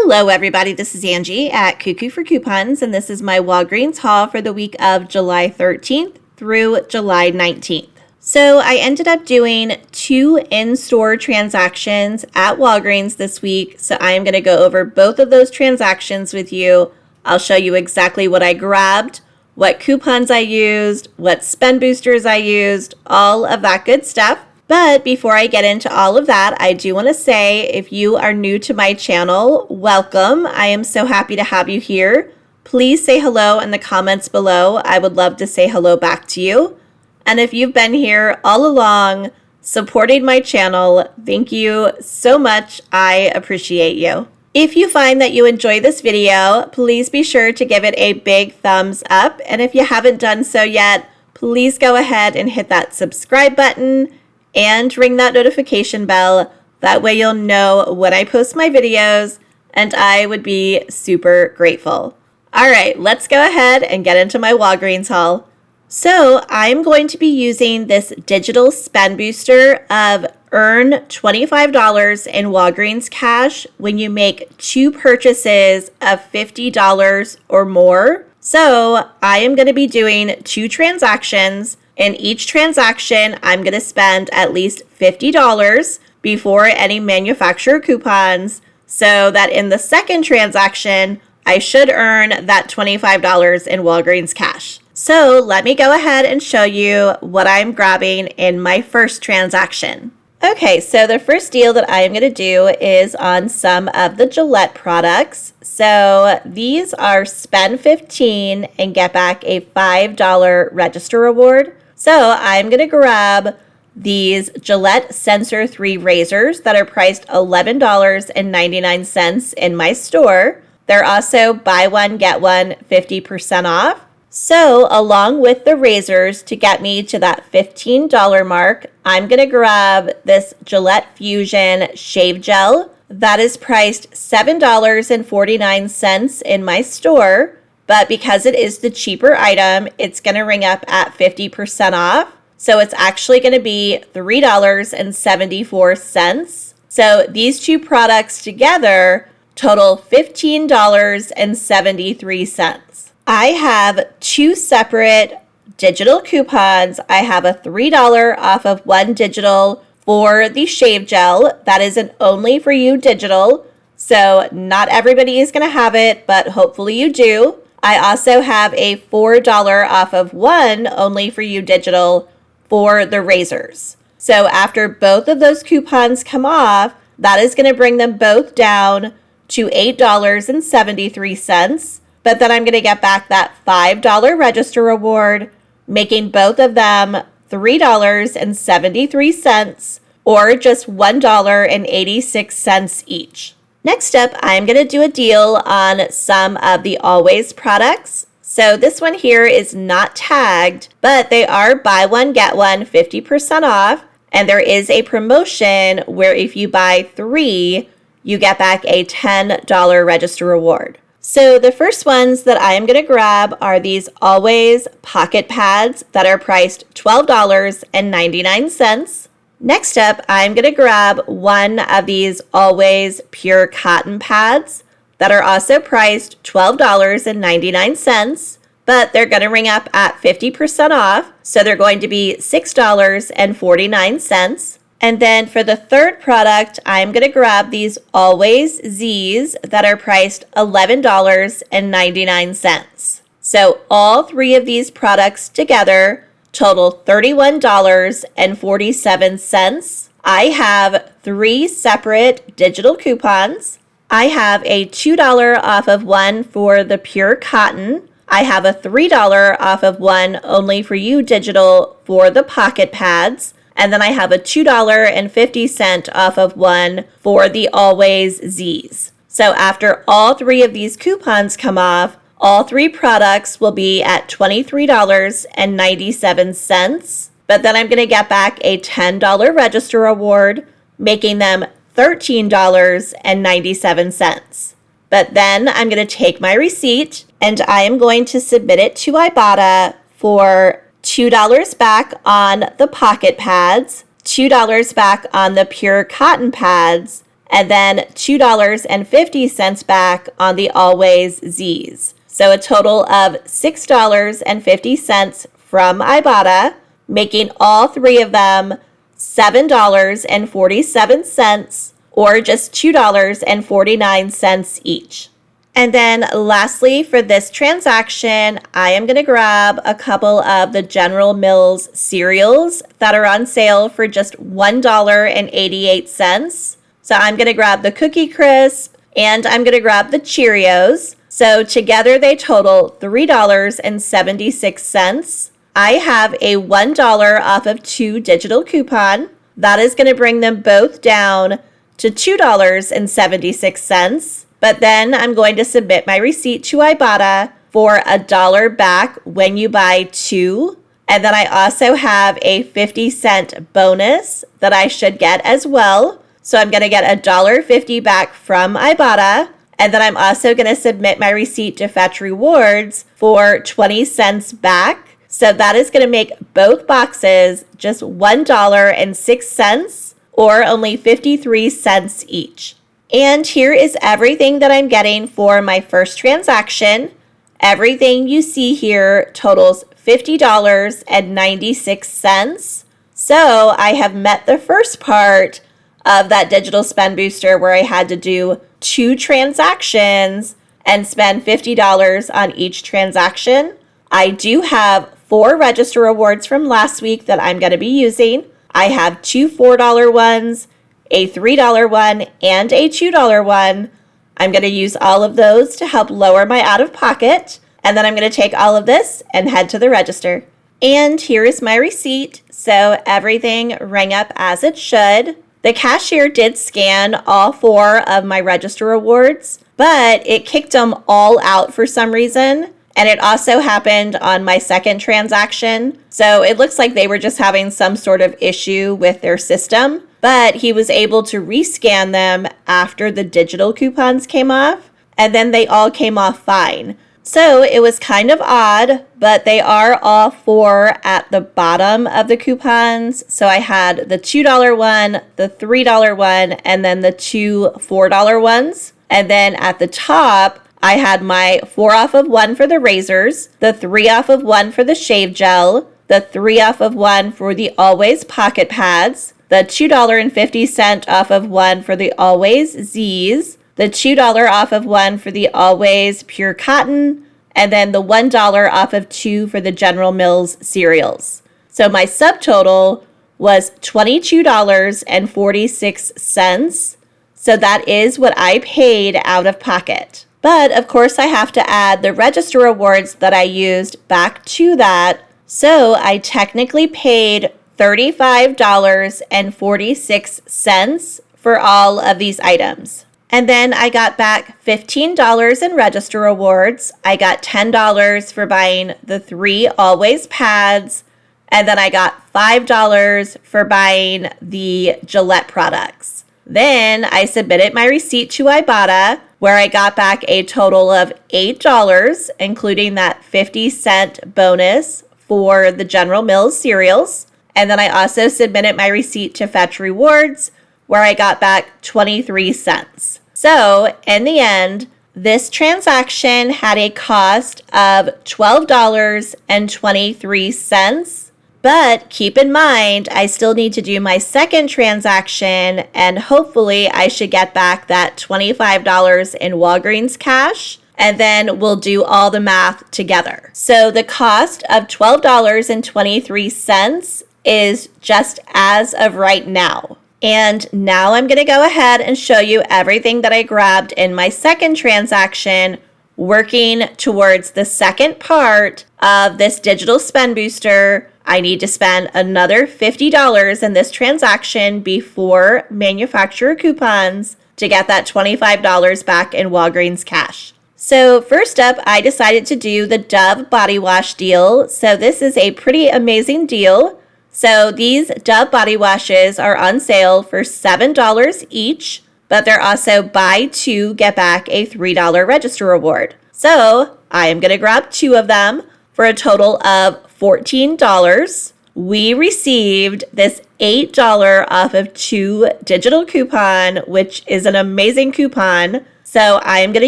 Hello everybody, this is Angie at Cuckoo for Coupons, and this is my Walgreens haul for the week of July 13th through July 19th. So I ended up doing 2 in-store transactions at Walgreens this week, so I am going to go over both of those transactions with you. I'll show you exactly what I grabbed, what coupons I used, what spend boosters I used, all of that good stuff. But before I get into all of that, I do want to say if you are new to my channel, welcome. I am so happy to have you here. Please say hello in the comments below. I would love to say hello back to you. And if you've been here all along supporting my channel, thank you so much. I appreciate you. If you find that you enjoy this video, please be sure to give it a big thumbs up. And if you haven't done so yet, please go ahead and hit that subscribe button and ring that notification bell. That way you'll know when I post my videos, and I would be super grateful. All right, let's go ahead and get into my Walgreens haul. So I'm going to be using this digital spend booster of earn $25 in Walgreens cash when you make 2 purchases of $50 or more. So I am going to be doing 2 transactions. In each transaction, I'm going to spend at least $50 before any manufacturer coupons, so that in the second transaction, I should earn that $25 in Walgreens cash. So let me go ahead and show you what I'm grabbing in my first transaction. Okay, so the first deal that I am going to do is on some of the Gillette products. So these are spend $15 and get back a $5 register reward. So I'm going to grab these Gillette Sensor 3 razors that are priced $11.99 in my store. They're also buy one, get one 50% off. So along with the razors, to get me to that $15 mark, I'm going to grab this Gillette Fusion Shave Gel that is priced $7.49 in my store. But because it is the cheaper item, it's going to ring up at 50% off. So it's actually going to be $3.74. So these 2 products together total $15.73. I have 2 separate digital coupons. I have a $3 off of 1 digital for the shave gel. That is an only for you digital. So not everybody is going to have it, but hopefully you do. I also have a $4 off of 1 only for you digital for the razors. So after both of those coupons come off, that is going to bring them both down to $8.73. But then I'm going to get back that $5 register reward, making both of them $3.73 or just $1.86 each. Next up, I'm going to do a deal on some of the Always products. So this one here is not tagged, but they are buy one, get one 50% off. And there is a promotion where if you buy 3, you get back a $10 register reward. So the first ones that I am going to grab are these Always pocket pads that are priced $12.99. Next up, I'm going to grab one of these Always pure cotton pads that are also priced $12.99, but they're going to ring up at 50% off, so they're going to be $6.49. And then for the third product, I'm going to grab these Always Z's that are priced $11.99. So all 3 of these products together total $31.47. I have 3 separate digital coupons. I have a $2 off of 1 for the pure cotton. I have a $3 off of 1 only for you digital for the pocket pads. And then I have a $2.50 off of 1 for the Always Z's. So after all 3 of these coupons come off, all 3 products will be at $23.97, but then I'm going to get back a $10 register reward, making them $13.97. But then I'm going to take my receipt and I am going to submit it to Ibotta for $2 back on the pocket pads, $2 back on the pure cotton pads, and then $2.50 back on the Always Z's. So a total of $6.50 from Ibotta, making all three of them $7.47, or just $2.49 each. And then lastly, for this transaction, I am going to grab a couple of the General Mills cereals that are on sale for just $1.88. So I'm going to grab the Cookie Crisp and I'm going to grab the Cheerios. So together they total $3.76. I have a $1 off of 2 digital coupon. That is going to bring them both down to $2.76. But then I'm going to submit my receipt to Ibotta for $1 back when you buy 2. And then I also have a 50-cent bonus that I should get as well. So I'm going to get $1.50 back from Ibotta. And then I'm also going to submit my receipt to Fetch Rewards for 20 cents back. So that is going to make both boxes just $1.06, or only 53 cents each. And here is everything that I'm getting for my first transaction. Everything you see here totals $50.96. So I have met the first part of that digital spend booster where I had to do 2 transactions and spend $50 on each transaction. I do have 4 register rewards from last week that I'm going to be using. I have 2 $4 ones, a $3 one, and a $2 one. I'm going to use all of those to help lower my out-of-pocket, and then I'm going to take all of this and head to the register. And here is my receipt, so everything rang up as it should. The cashier did scan all 4 of my register rewards, but it kicked them all out for some reason. And it also happened on my second transaction. So it looks like they were just having some sort of issue with their system. But he was able to rescan them after the digital coupons came off. And then they all came off fine. So it was kind of odd, but they are all 4 at the bottom of the coupons. So I had the $2 one, the $3 one, and then the 2 $4 ones. And then at the top, I had my 4 off of 1 for the razors, the 3 off of 1 for the shave gel, the 3 off of 1 for the Always pocket pads, the $2.50 off of 1 for the Always Z's, the $2 off of 1 for the Always pure cotton, and then the $1 off of 2 for the General Mills cereals. So my subtotal was $22.46. So that is what I paid out of pocket. But of course I have to add the register rewards that I used back to that. So I technically paid $35.46 for all of these items. And then I got back $15 in register rewards. I got $10 for buying the 3 Always pads. And then I got $5 for buying the Gillette products. Then I submitted my receipt to Ibotta, where I got back a total of $8, including that 50-cent bonus for the General Mills cereals. And then I also submitted my receipt to Fetch Rewards, where I got back 23 cents. So in the end, this transaction had a cost of $12.23. But keep in mind, I still need to do my second transaction, and hopefully I should get back that $25 in Walgreens cash, and then we'll do all the math together. So the cost of $12.23 is just as of right now. And now I'm going to go ahead and show you everything that I grabbed in my second transaction, working towards the second part of this digital spend booster. I need to spend another $50 in this transaction before manufacturer coupons to get that $25 back in Walgreens cash. So first up, I decided to do the Dove body wash deal. So this is a pretty amazing deal. So these Dove body washes are on sale for $7 each, but they're also buy 2, get back a $3 register reward. So I am going to grab 2 of them for a total of $14. We received this $8 off of 2 digital coupon, which is an amazing coupon. So I'm going to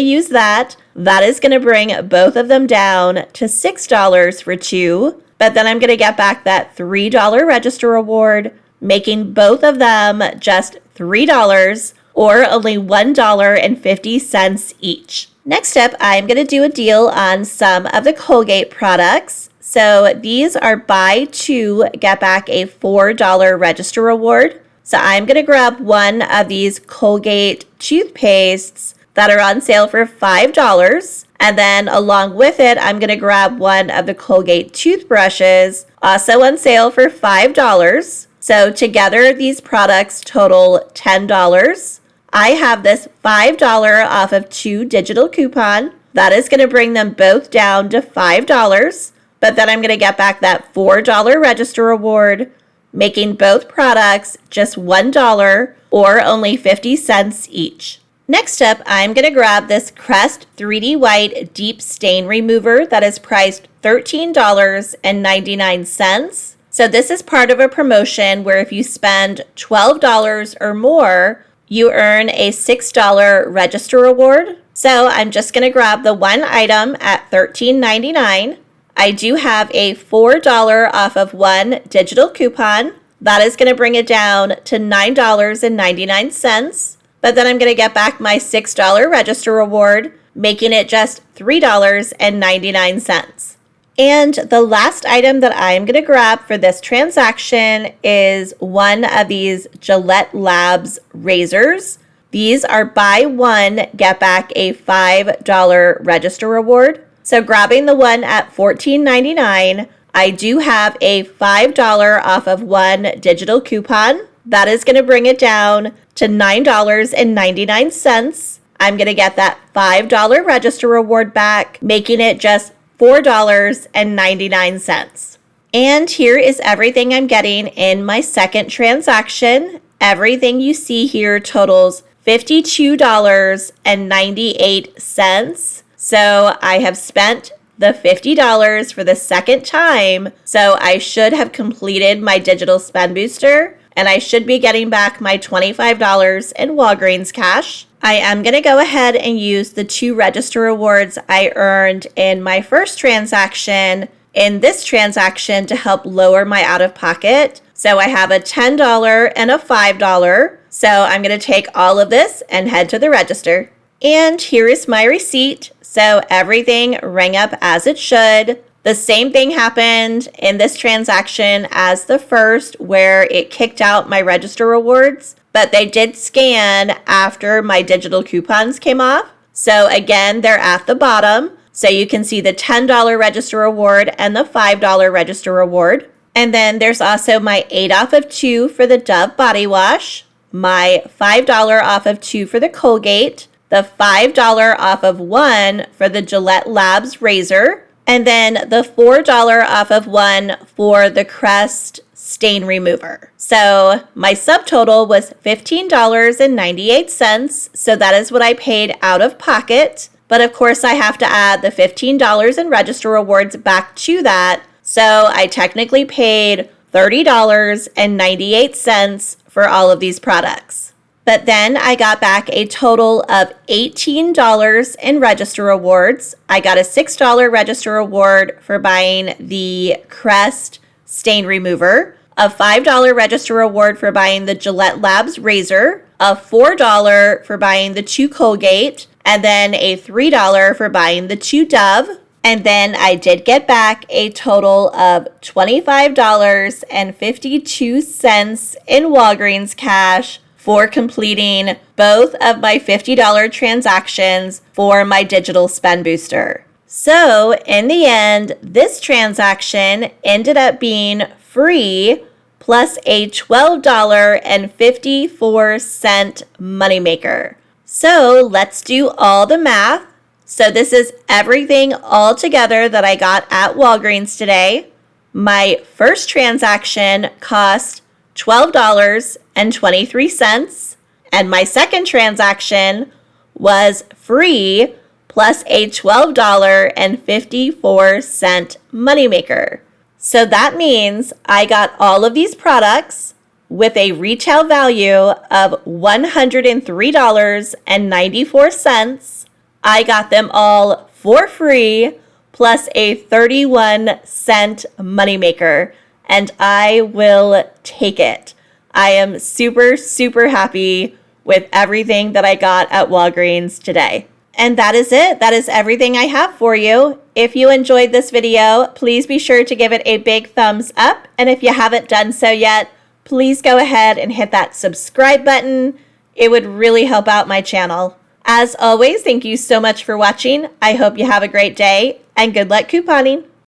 use that. That is going to bring both of them down to $6 for 2. But then I'm going to get back that $3 register reward, making both of them just $3 or only $1.50 each. Next up, I'm going to do a deal on some of the Colgate products. So these are buy 2, get back a $4 register reward. So I'm going to grab one of these Colgate toothpastes that are on sale for $5. And then along with it, I'm going to grab one of the Colgate toothbrushes, also on sale for $5. So together, these products total $10. I have this $5 off of 2 digital coupon. That is going to bring them both down to $5. But then I'm going to get back that $4 register reward, making both products just $1 or only 50 cents each. Next up, I'm going to grab this Crest 3D White Deep Stain Remover that is priced $13.99. So this is part of a promotion where if you spend $12 or more, you earn a $6 register reward. So I'm just going to grab the one item at $13.99. I do have a $4 off of 1 digital coupon. That is going to bring it down to $9.99. But then I'm going to get back my $6 register reward, making it just $3.99. And the last item that I'm going to grab for this transaction is one of these Gillette Labs razors. These are buy 1, get back a $5 register reward. So grabbing the one at $14.99, I do have a $5 off of 1 digital coupon. That is going to bring it down to $9.99. I'm going to get that $5 register reward back, making it just $4.99. And here is everything I'm getting in my second transaction. Everything you see here totals $52.98. So I have spent the $50 for the second time. So I should have completed my digital spend booster, and I should be getting back my $25 in Walgreens cash. I am going to go ahead and use the 2 register rewards I earned in my first transaction in this transaction to help lower my out-of-pocket. So I have a $10 and a $5. So I'm going to take all of this and head to the register. And here is my receipt. So everything rang up as it should. The same thing happened in this transaction as the first, where it kicked out my register rewards, but they did scan after my digital coupons came off. So again, they're at the bottom. So you can see the $10 register reward and the $5 register reward. And then there's also my 8 off of 2 for the Dove body wash, my $5 off of 2 for the Colgate, the $5 off of 1 for the Gillette Labs razor, and then the $4 off of 1 for the Crest stain remover. So my subtotal was $15.98. So that is what I paid out of pocket. But of course I have to add the $15 in register rewards back to that. So I technically paid $30.98 for all of these products. But then I got back a total of $18 in register rewards. I got a $6 register reward for buying the Crest stain remover, a $5 register reward for buying the Gillette Labs razor, a $4 for buying the 2 Colgate, and then a $3 for buying the 2 Dove. And then I did get back a total of $25.52 in Walgreens cash for completing both of my $50 transactions for my digital spend booster. So in the end, this transaction ended up being free plus a $12.54 moneymaker. So let's do all the math. So this is everything all together that I got at Walgreens today. My first transaction cost $12.23, and my second transaction was free plus a $12.54 moneymaker. So that means I got all of these products with a retail value of $103.94. I got them all for free, plus a 31-cent moneymaker, and I will take it. I am super, super happy with everything that I got at Walgreens today. And that is it. That is everything I have for you. If you enjoyed this video, please be sure to give it a big thumbs up. And if you haven't done so yet, please go ahead and hit that subscribe button. It would really help out my channel. As always, thank you so much for watching. I hope you have a great day and good luck couponing.